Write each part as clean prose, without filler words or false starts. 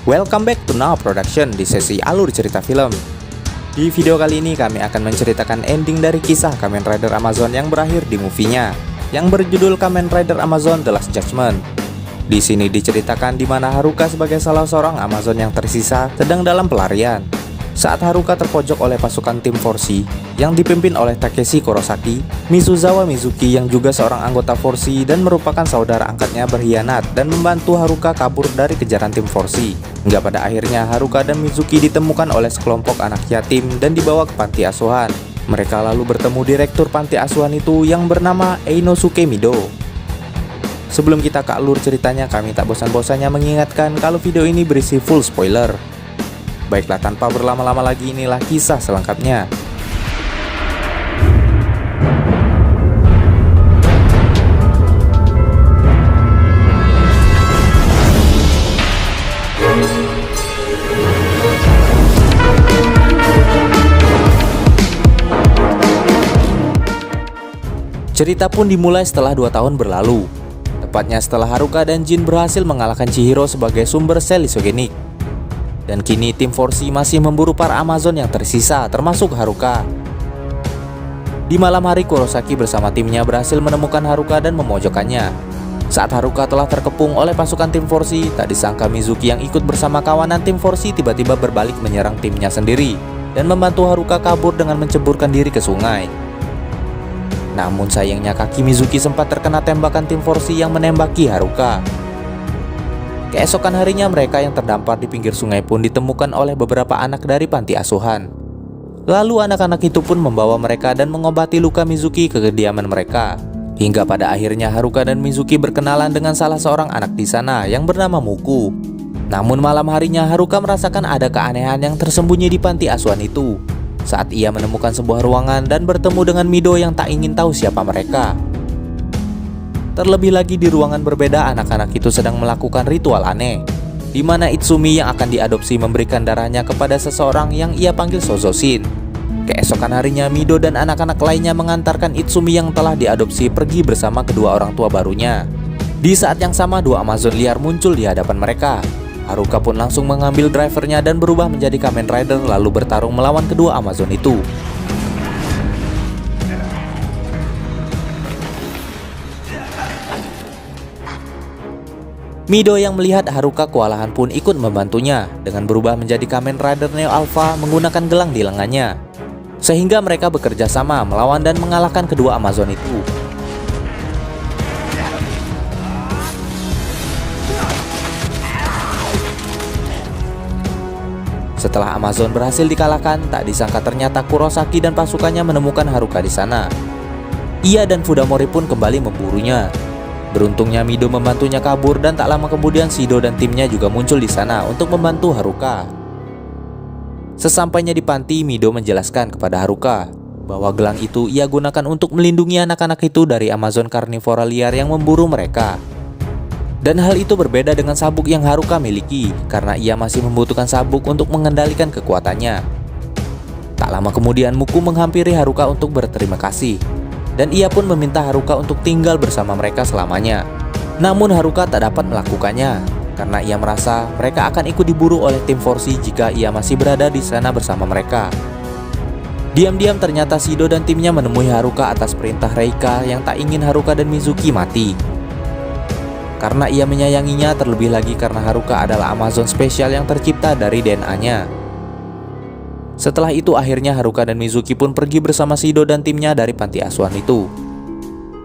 Welcome back to Now Production di sesi alur cerita film. Di video kali ini kami akan menceritakan ending dari kisah Kamen Rider Amazon yang berakhir di movie-nya yang berjudul Kamen Rider Amazon The Last Judgment. Di sini diceritakan di mana Haruka sebagai salah seorang Amazon yang tersisa sedang dalam pelarian. Saat Haruka terpojok oleh pasukan tim 4C yang dipimpin oleh Takeshi Kurosaki, Mizuzawa Mizuki yang juga seorang anggota 4C dan merupakan saudara angkatnya berkhianat dan membantu Haruka kabur dari kejaran tim 4C. Hingga pada akhirnya Haruka dan Mizuki ditemukan oleh sekelompok anak yatim dan dibawa ke panti asuhan. Mereka lalu bertemu direktur panti asuhan itu yang bernama Einosuke Mido. Sebelum kita ke alur ceritanya, kami tak bosan-bosannya mengingatkan kalau video ini berisi full spoiler. Baiklah, tanpa berlama-lama lagi, inilah kisah selengkapnya. Cerita pun dimulai setelah 2 tahun berlalu. Tepatnya setelah Haruka dan Jin berhasil mengalahkan Chihiro sebagai sumber sel isogenik. Dan kini tim 4C masih memburu para Amazon yang tersisa, termasuk Haruka. Di malam hari, Kurosaki bersama timnya berhasil menemukan Haruka dan memojokkannya. Saat Haruka telah terkepung oleh pasukan tim 4C, tak disangka Mizuki yang ikut bersama kawanan tim 4C tiba-tiba berbalik menyerang timnya sendiri dan membantu Haruka kabur dengan menceburkan diri ke sungai. Namun sayangnya kaki Mizuki sempat terkena tembakan tim 4C yang menembaki Haruka. Keesokan harinya mereka yang terdampar di pinggir sungai pun ditemukan oleh beberapa anak dari panti asuhan. Lalu anak-anak itu pun membawa mereka dan mengobati luka Mizuki ke kediaman mereka. Hingga pada akhirnya Haruka dan Mizuki berkenalan dengan salah seorang anak di sana yang bernama Muku. Namun malam harinya Haruka merasakan ada keanehan yang tersembunyi di panti asuhan itu saat ia menemukan sebuah ruangan dan bertemu dengan Mido yang tak ingin tahu siapa mereka. Terlebih lagi di ruangan berbeda, anak-anak itu sedang melakukan ritual aneh, di mana Itsumi yang akan diadopsi memberikan darahnya kepada seseorang yang ia panggil Sozoshin. Keesokan harinya Mido dan anak-anak lainnya mengantarkan Itsumi yang telah diadopsi pergi bersama kedua orang tua barunya. Di saat yang sama, 2 Amazon liar muncul di hadapan mereka. Haruka pun langsung mengambil drivernya dan berubah menjadi Kamen Rider lalu bertarung melawan kedua Amazon itu. Mido yang melihat Haruka kewalahan pun ikut membantunya dengan berubah menjadi Kamen Rider Neo Alpha menggunakan gelang di lengannya. Sehingga mereka bekerja sama melawan dan mengalahkan kedua Amazon itu. Setelah Amazon berhasil dikalahkan, tak disangka ternyata Kurosaki dan pasukannya menemukan Haruka di sana. Ia dan Fudamori pun kembali memburunya. Beruntungnya Mido membantunya kabur dan tak lama kemudian Shido dan timnya juga muncul di sana untuk membantu Haruka. Sesampainya di panti, Mido menjelaskan kepada Haruka bahwa gelang itu ia gunakan untuk melindungi anak-anak itu dari Amazon karnivora liar yang memburu mereka. Dan hal itu berbeda dengan sabuk yang Haruka miliki karena ia masih membutuhkan sabuk untuk mengendalikan kekuatannya. Tak lama kemudian Muku menghampiri Haruka untuk berterima kasih. Dan ia pun meminta Haruka untuk tinggal bersama mereka selamanya. Namun Haruka tak dapat melakukannya karena ia merasa mereka akan ikut diburu oleh tim 4C jika ia masih berada di sana bersama mereka. Diam-diam ternyata Shido dan timnya menemui Haruka atas perintah Reika yang tak ingin Haruka dan Mizuki mati. Karena ia menyayanginya, terlebih lagi karena Haruka adalah Amazon spesial yang tercipta dari DNA-nya. Setelah itu akhirnya Haruka dan Mizuki pun pergi bersama Shido dan timnya dari panti asuhan itu.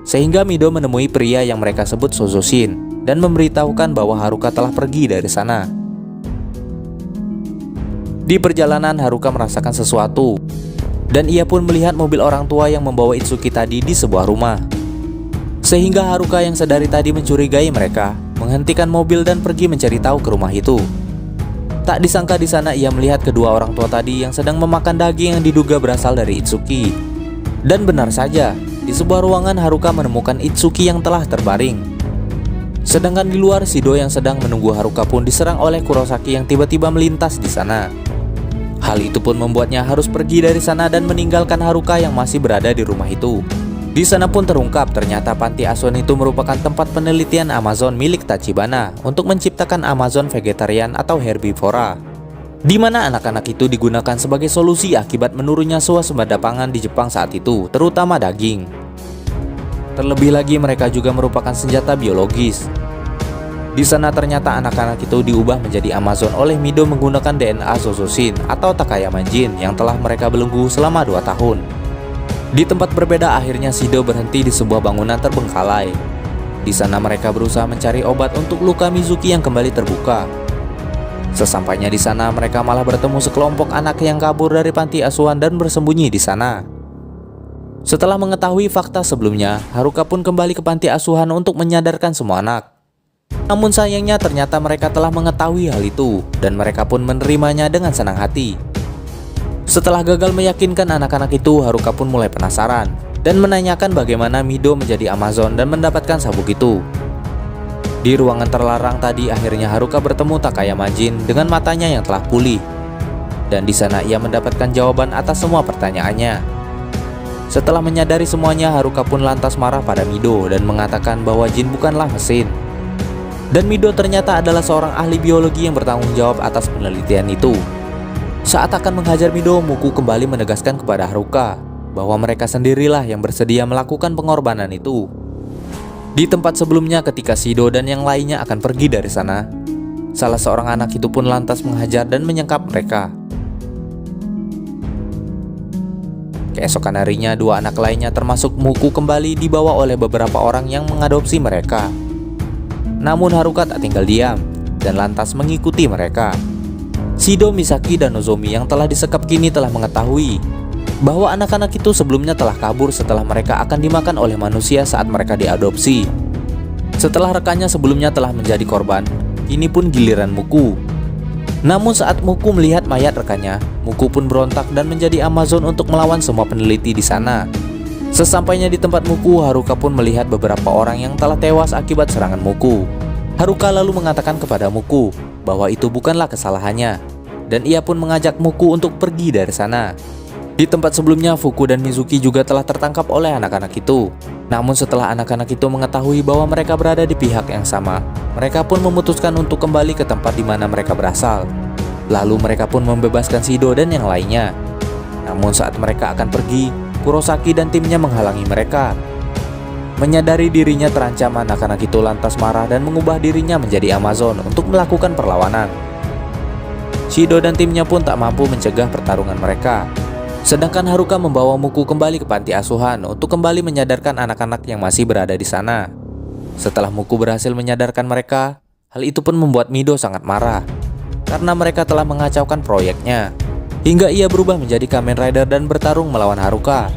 Sehingga Mido menemui pria yang mereka sebut Sozoshin dan memberitahukan bahwa Haruka telah pergi dari sana. Di perjalanan Haruka merasakan sesuatu dan ia pun melihat mobil orang tua yang membawa Itsuki tadi di sebuah rumah. Sehingga Haruka yang sedari tadi mencurigai mereka menghentikan mobil dan pergi mencari tahu ke rumah itu. Tak disangka di sana ia melihat kedua orang tua tadi yang sedang memakan daging yang diduga berasal dari Itsuki. Dan benar saja, di sebuah ruangan Haruka menemukan Itsuki yang telah terbaring. Sedangkan di luar, Shido yang sedang menunggu Haruka pun diserang oleh Kurosaki yang tiba-tiba melintas di sana. Hal itu pun membuatnya harus pergi dari sana dan meninggalkan Haruka yang masih berada di rumah itu. Di sana pun terungkap ternyata panti asuhan itu merupakan tempat penelitian Amazon milik Tachibana untuk menciptakan Amazon vegetarian atau herbivora, di mana anak-anak itu digunakan sebagai solusi akibat menurunnya swasembada pangan di Jepang saat itu, terutama daging. Terlebih lagi mereka juga merupakan senjata biologis. Di sana ternyata anak-anak itu diubah menjadi Amazon oleh Mido menggunakan DNA Zozoshin atau Takayama Jin yang telah mereka belenggu selama 2 tahun. Di tempat berbeda akhirnya Shido berhenti di sebuah bangunan terbengkalai. Di sana mereka berusaha mencari obat untuk luka Mizuki yang kembali terbuka. Sesampainya di sana mereka malah bertemu sekelompok anak yang kabur dari panti asuhan dan bersembunyi di sana. Setelah mengetahui fakta sebelumnya, Haruka pun kembali ke panti asuhan untuk menyadarkan semua anak. Namun sayangnya ternyata mereka telah mengetahui hal itu dan mereka pun menerimanya dengan senang hati. Setelah gagal meyakinkan anak-anak itu, Haruka pun mulai penasaran dan menanyakan bagaimana Mido menjadi Amazon dan mendapatkan sabuk itu. Di ruangan terlarang tadi akhirnya Haruka bertemu Takayama Jin dengan matanya yang telah pulih. Dan di sana ia mendapatkan jawaban atas semua pertanyaannya. Setelah menyadari semuanya, Haruka pun lantas marah pada Mido dan mengatakan bahwa Jin bukanlah mesin. Dan Mido ternyata adalah seorang ahli biologi yang bertanggung jawab atas penelitian itu. Saat akan menghajar Mido, Muku kembali menegaskan kepada Haruka bahwa mereka sendirilah yang bersedia melakukan pengorbanan itu. Di tempat sebelumnya ketika Shido dan yang lainnya akan pergi dari sana, salah seorang anak itu pun lantas menghajar dan menyekap mereka. Keesokan harinya, 2 anak lainnya termasuk Muku kembali dibawa oleh beberapa orang yang mengadopsi mereka. Namun Haruka tak tinggal diam dan lantas mengikuti mereka. Shido, Misaki, dan Nozomi yang telah disekap kini telah mengetahui bahwa anak-anak itu sebelumnya telah kabur setelah mereka akan dimakan oleh manusia saat mereka diadopsi. Setelah rekannya sebelumnya telah menjadi korban, kini pun giliran Muku. Namun saat Muku melihat mayat rekannya, Muku pun berontak dan menjadi Amazon untuk melawan semua peneliti di sana. Sesampainya di tempat Muku, Haruka pun melihat beberapa orang yang telah tewas akibat serangan Muku. Haruka lalu mengatakan kepada Muku bahwa itu bukanlah kesalahannya, dan ia pun mengajak Muku untuk pergi dari sana. Di tempat sebelumnya, Fuku dan Mizuki juga telah tertangkap oleh anak-anak itu. Namun setelah anak-anak itu mengetahui bahwa mereka berada di pihak yang sama, mereka pun memutuskan untuk kembali ke tempat di mana mereka berasal. Lalu mereka pun membebaskan Shido dan yang lainnya. Namun saat mereka akan pergi, Kurosaki dan timnya menghalangi mereka. Menyadari dirinya terancam, anak-anak itu lantas marah dan mengubah dirinya menjadi Amazon untuk melakukan perlawanan. Shido dan timnya pun tak mampu mencegah pertarungan mereka. Sedangkan Haruka membawa Muku kembali ke panti asuhan untuk kembali menyadarkan anak-anak yang masih berada di sana. Setelah Muku berhasil menyadarkan mereka, hal itu pun membuat Mido sangat marah karena mereka telah mengacaukan proyeknya, hingga ia berubah menjadi Kamen Rider dan bertarung melawan Haruka.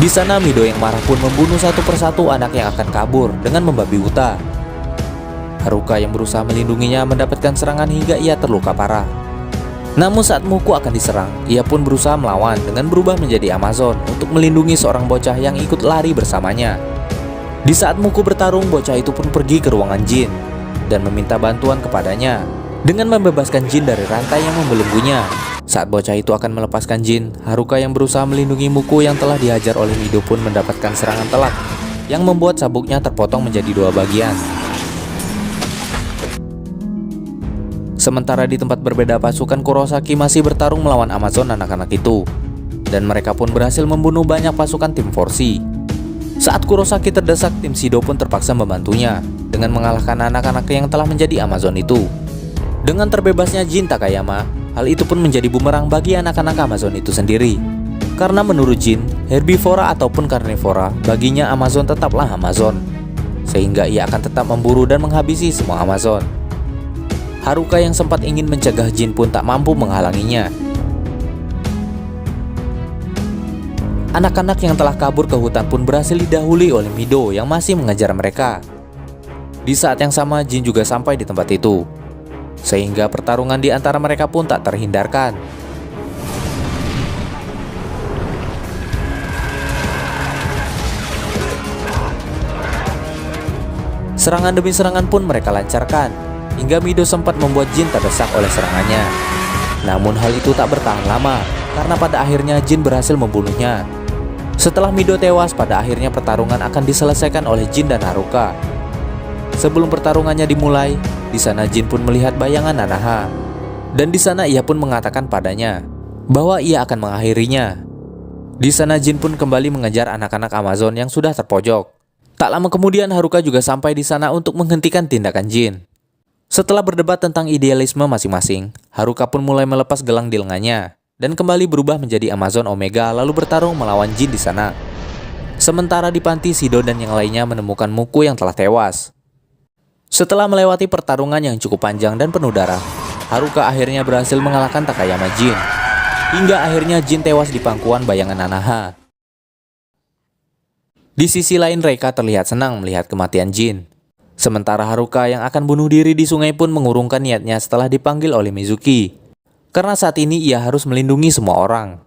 Di sana Mido yang marah pun membunuh satu persatu anak yang akan kabur dengan membabi buta. Haruka yang berusaha melindunginya mendapatkan serangan hingga ia terluka parah. Namun saat Muku akan diserang, ia pun berusaha melawan dengan berubah menjadi Amazon untuk melindungi seorang bocah yang ikut lari bersamanya. Di saat Muku bertarung, bocah itu pun pergi ke ruangan Jin dan meminta bantuan kepadanya dengan membebaskan Jin dari rantai yang membelenggunya. Saat bocah itu akan melepaskan Jin, Haruka yang berusaha melindungi Muku yang telah dihajar oleh Mido pun mendapatkan serangan telak yang membuat sabuknya terpotong menjadi 2 bagian. Sementara di tempat berbeda, pasukan Kurosaki masih bertarung melawan Amazon anak-anak itu, dan mereka pun berhasil membunuh banyak pasukan tim Forsi. Saat Kurosaki terdesak, tim Shido pun terpaksa membantunya dengan mengalahkan anak-anak yang telah menjadi Amazon itu. Dengan terbebasnya Jin Takayama, hal itu pun menjadi bumerang bagi anak-anak Amazon itu sendiri. Karena menurut Jin, herbivora ataupun karnivora, baginya Amazon tetaplah Amazon, sehingga ia akan tetap memburu dan menghabisi semua Amazon. Haruka yang sempat ingin mencegah Jin pun tak mampu menghalanginya. Anak-anak yang telah kabur ke hutan pun berhasil didahului oleh Mido yang masih mengejar mereka. Di saat yang sama, Jin juga sampai di tempat itu, sehingga pertarungan di antara mereka pun tak terhindarkan. Serangan demi serangan pun mereka lancarkan, hingga Mido sempat membuat Jin terdesak oleh serangannya. Namun hal itu tak bertahan lama, karena pada akhirnya Jin berhasil membunuhnya. Setelah Mido tewas, pada akhirnya pertarungan akan diselesaikan oleh Jin dan Haruka. Sebelum pertarungannya dimulai, di sana Jin pun melihat bayangan Nanaha. Dan di sana ia pun mengatakan padanya bahwa ia akan mengakhirinya. Di sana Jin pun kembali mengejar anak-anak Amazon yang sudah terpojok. Tak lama kemudian Haruka juga sampai di sana untuk menghentikan tindakan Jin. Setelah berdebat tentang idealisme masing-masing, Haruka pun mulai melepas gelang di lengannya dan kembali berubah menjadi Amazon Omega lalu bertarung melawan Jin di sana. Sementara di panti, Shido dan yang lainnya menemukan Muku yang telah tewas. Setelah melewati pertarungan yang cukup panjang dan penuh darah, Haruka akhirnya berhasil mengalahkan Takayama Jin. Hingga akhirnya Jin tewas di pangkuan bayangan Nanaha. Di sisi lain, Reika terlihat senang melihat kematian Jin. Sementara Haruka yang akan bunuh diri di sungai pun mengurungkan niatnya setelah dipanggil oleh Mizuki. Karena saat ini ia harus melindungi semua orang.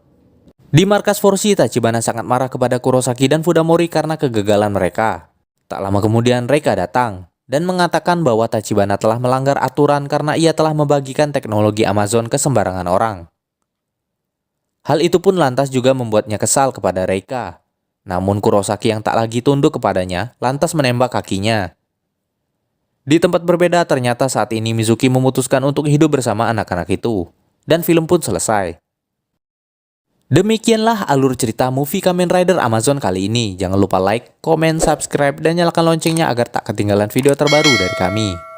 Di markas Forci, Tachibana sangat marah kepada Kurosaki dan Fudamori karena kegagalan mereka. Tak lama kemudian Reika datang dan mengatakan bahwa Tachibana telah melanggar aturan karena ia telah membagikan teknologi Amazon ke sembarangan orang. Hal itu pun lantas juga membuatnya kesal kepada Reika. Namun Kurosaki yang tak lagi tunduk kepadanya lantas menembak kakinya. Di tempat berbeda, ternyata saat ini Mizuki memutuskan untuk hidup bersama anak-anak itu. Dan film pun selesai. Demikianlah alur cerita movie Kamen Rider Amazon kali ini. Jangan lupa like, komen, subscribe, dan nyalakan loncengnya agar tak ketinggalan video terbaru dari kami.